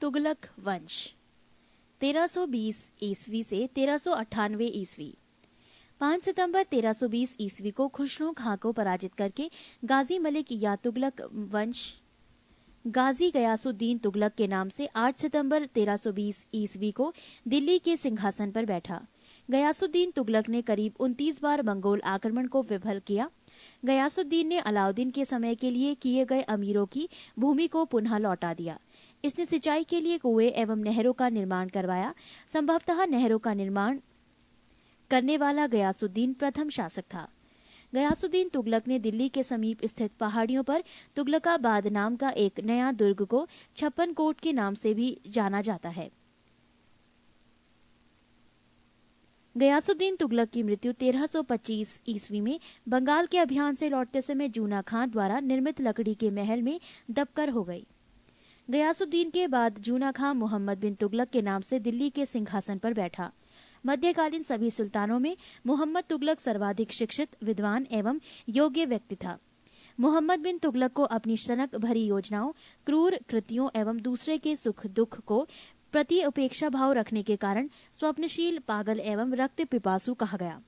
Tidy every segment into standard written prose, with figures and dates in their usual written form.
तुगलक वंश 1320 ईस्वी से 1398 ईस्वी। 5 सितंबर 1320 ईस्वी को खुसरो खां को पराजित करके गाजी मलिक या तुगलक वंश गाजी गयासुद्दीन तुगलक के नाम से 8 सितंबर 1320 ईस्वी को दिल्ली के सिंहासन पर बैठा। गयासुद्दीन तुगलक ने करीब 29 बार मंगोल आक्रमण को विफल किया। गयासुद्दीन ने अलाउद्दीन के समय के लिए किए गए अमीरों की भूमि को पुनः लौटा दिया। इसने सिंचाई के लिए कुएं एवं नहरों का निर्माण करवाया। संभवतः नहरों का निर्माण करने वाला गयासुद्दीन प्रथम शासक था। गयासुद्दीन तुगलक ने दिल्ली के समीप स्थित पहाड़ियों पर तुगलकाबाद नाम का एक नया दुर्ग को 56 कोट के नाम से भी जाना जाता है। गयासुद्दीन तुगलक की मृत्यु 1325 ईस्वी में बंगाल के अभियान से लौटते समय जूना खां द्वारा निर्मित लकड़ी के महल में दबकर हो गई। गयासुद्दीन के बाद जूना खां मोहम्मद बिन तुगलक के नाम से दिल्ली के सिंहासन पर बैठा। मध्यकालीन सभी सुल्तानों में मोहम्मद तुगलक सर्वाधिक शिक्षित, विद्वान एवं योग्य व्यक्ति था। मोहम्मद बिन तुगलक को अपनी सनक भरी योजनाओं, क्रूर कृत्यों एवं दूसरे के सुख दुख को प्रति उपेक्षा भाव रखने के कारण स्वप्नशील, पागल एवं रक्त पिपासु कहा गया।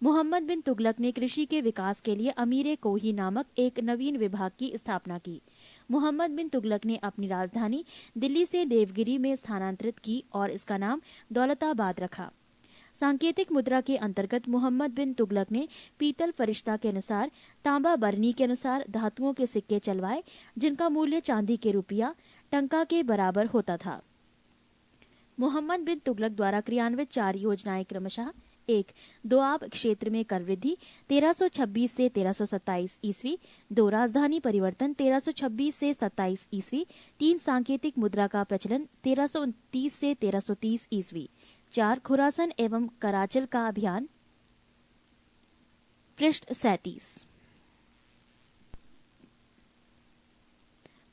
मोहम्मद बिन तुगलक ने कृषि के विकास के लिए अमीर कोही नामक एक नवीन विभाग की स्थापना की। मोहम्मद बिन तुगलक ने अपनी राजधानी दिल्ली से देवगिरी में स्थानांतरित की और इसका नाम दौलताबाद रखा। सांकेतिक मुद्रा के अंतर्गत मोहम्मद बिन तुगलक ने पीतल फरिश्ता के अनुसार, तांबा बरनी के अनुसार धातुओं के सिक्के चलवाए, जिनका मूल्य चांदी के रुपया टंका के बराबर होता था। मोहम्मद बिन तुगलक द्वारा क्रियान्वित 4 योजनाएं क्रमशः: 1. दोआब क्षेत्र में कर वृद्धि 1326 से 1327 ईस्वी। 2. राजधानी परिवर्तन 1326 से 27 ईस्वी। 3. सांकेतिक मुद्रा का प्रचलन 1329 से 1330 ईस्वी। 4. खुरासन एवं कराचल का अभियान। पृष्ठ 37।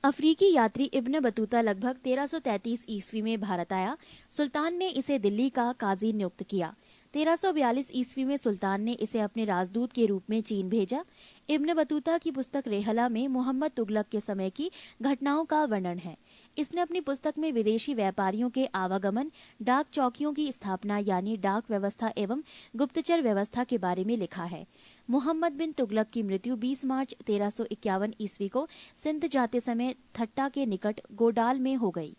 अफ्रीकी यात्री इब्न बतूता लगभग 1333 ईस्वी में भारत आया। सुल्तान ने इसे दिल्ली का काजी नियुक्त किया। 1342 ईस्वी में सुल्तान ने इसे अपने राजदूत के रूप में चीन भेजा। इब्न बतूता की पुस्तक रेहला में मोहम्मद तुगलक के समय की घटनाओं का वर्णन है। इसने अपनी पुस्तक में विदेशी व्यापारियों के आवागमन, डाक चौकियों की स्थापना यानी डाक व्यवस्था एवं गुप्तचर व्यवस्था के बारे में लिखा है। मोहम्मद बिन तुगलक की मृत्यु 20 मार्च 1351 ईस्वी को सिंध जाते समय थट्टा के निकट गोडाल में हो गई।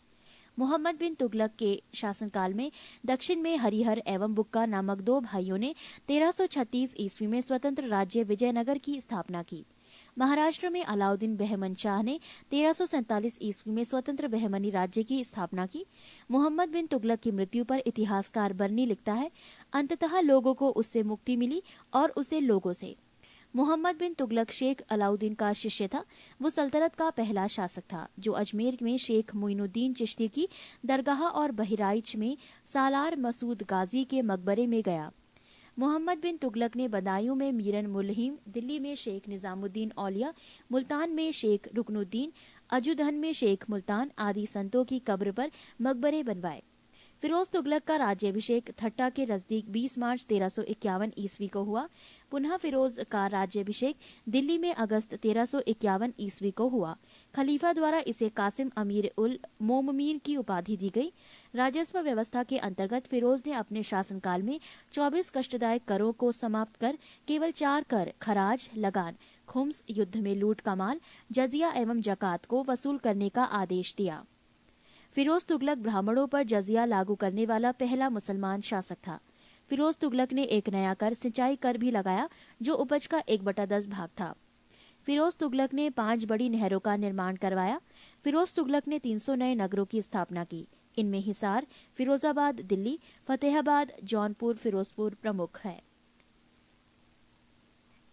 मोहम्मद बिन तुगलक के शासनकाल में दक्षिण में हरिहर एवं बुक्का नामक 2 भाइयों ने 1336 ईस्वी में स्वतंत्र राज्य विजयनगर की स्थापना की। महाराष्ट्र में अलाउद्दीन बहमन शाह ने 1347 ईस्वी में स्वतंत्र बहमनी राज्य की स्थापना की। मोहम्मद बिन तुगलक की मृत्यु पर इतिहासकार बर्नी लिखता है, अंततः लोगों को उससे मुक्ति मिली और उसे लोगों से। मोहम्मद बिन तुगलक शेख अलाउद्दीन का शिष्य था। वो सल्तनत का पहला शासक था जो अजमेर में शेख मोइनुद्दीन चिश्ती की दरगाह और बहराइच में सालार मसूद गाजी के मकबरे में गया। मोहम्मद बिन तुगलक ने बदायूं में मीरन मुल्हिम, दिल्ली में शेख निजामुद्दीन औलिया, मुल्तान में शेख रुकनुद्दीन, अजुधन में शेख मुल्तान आदि संतों की कब्र पर मकबरे बनवाए। फिरोज तुगलक का राज्याभिषेक थट्टा के नजदीक 20 मार्च 1351 ईस्वी को हुआ। पुनः फिरोज का राज्याभिषेक दिल्ली में अगस्त 1351 ईस्वी को हुआ। खलीफा द्वारा इसे कासिम अमीर उल मोममीन की उपाधि दी गई। राजस्व व्यवस्था के अंतर्गत फिरोज ने अपने शासनकाल में 24 कष्टदायक करों को समाप्त कर केवल 4 कर खराज, लगान, खुम्स, युद्ध में लूट का माल, जजिया एवं जकात को वसूल करने का आदेश दिया। फिरोज तुगलक ब्राह्मणों पर जजिया लागू करने वाला पहला मुसलमान शासक था। फिरोज तुगलक ने एक नया कर, सिंचाई कर भी लगाया जो उपज का 1/10 भाग था। फिरोज तुगलक ने 5 बड़ी नहरों का निर्माण करवाया। फिरोज तुगलक ने 300 नए नगरों की स्थापना की। इनमें हिसार, फिरोजाबाद, दिल्ली, फतेहाबाद, जौनपुर, फिरोजपुर प्रमुख है।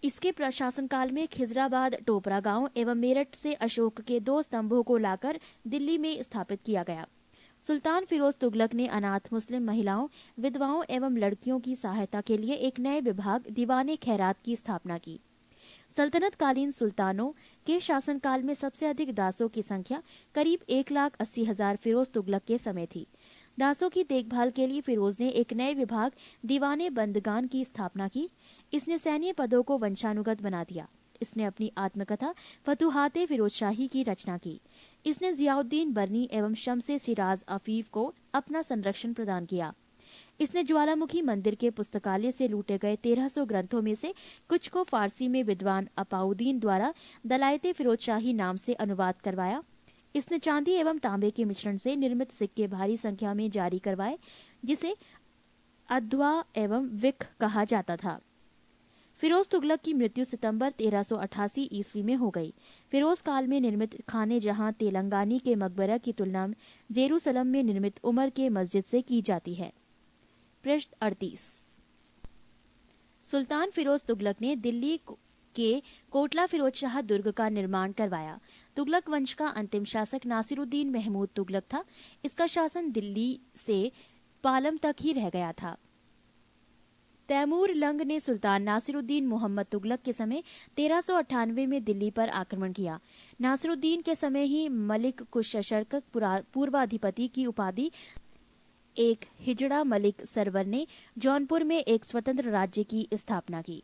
इसके प्रशासन काल में खिजराबाद, टोपरा गांव एवं मेरठ से अशोक के 2 स्तंभों को लाकर दिल्ली में स्थापित किया गया। सुल्तान फिरोज तुगलक ने अनाथ मुस्लिम महिलाओं, विधवाओं एवं लड़कियों की सहायता के लिए एक नए विभाग दीवाने खैरात की स्थापना की। सल्तनत कालीन सुल्तानों के शासनकाल में सबसे अधिक दासों की संख्या करीब 1,80,000 फिरोज तुगलक के समय थी। दासों की देखभाल के लिए फिरोज ने एक नए विभाग दीवाने बंदगान की स्थापना की। इसने सैन्य पदों को वंशानुगत बना दिया। इसने अपनी आत्मकथा फतुहाते फिरोजशाही की रचना की। इसने जियाउद्दीन बरनी एवं शम्से सिराज अफीफ को अपना संरक्षण प्रदान किया। इसने ज्वालामुखी मंदिर के पुस्तकालय से लूटे गए 1300 ग्रंथों में से कुछ को फारसी में विद्वान अपाउद्दीन द्वारा दलायते फिरोजशाही नाम से अनुवाद करवाया। इसने चांदी एवं तांबे के मिश्रण से निर्मित सिक्के भारी संख्या में जारी करवाए, जिसे अद्वा एवं विक कहा जाता था। फिरोज तुगलक की मृत्यु सितंबर 1388 ईस्वी में हो गई। फिरोज काल में निर्मित खाने जहां तेलंगानी के मकबरा की तुलना जेरूसलम में निर्मित उमर के मस्जिद से की जाती है। पृष्ठ 38। सुल्तान फिरोज तुगलक ने दिल्ली के कोटला फिरोज शाह दुर्ग का निर्माण करवाया। तुगलक वंश का अंतिम शासक नासिरुद्दीन महमूद तुगलक था। इसका शासन दिल्ली से पालम तक ही रह गया था। तैमूर लंग ने सुल्तान नासिरुद्दीन मोहम्मद तुगलक के समय 1398 में दिल्ली पर आक्रमण किया। नासिरुद्दीन के समय ही मलिक कुशशर्क पूर्वाधिपति की उपाधि एक हिजड़ा मलिक सरवर ने जौनपुर में एक स्वतंत्र राज्य की स्थापना की।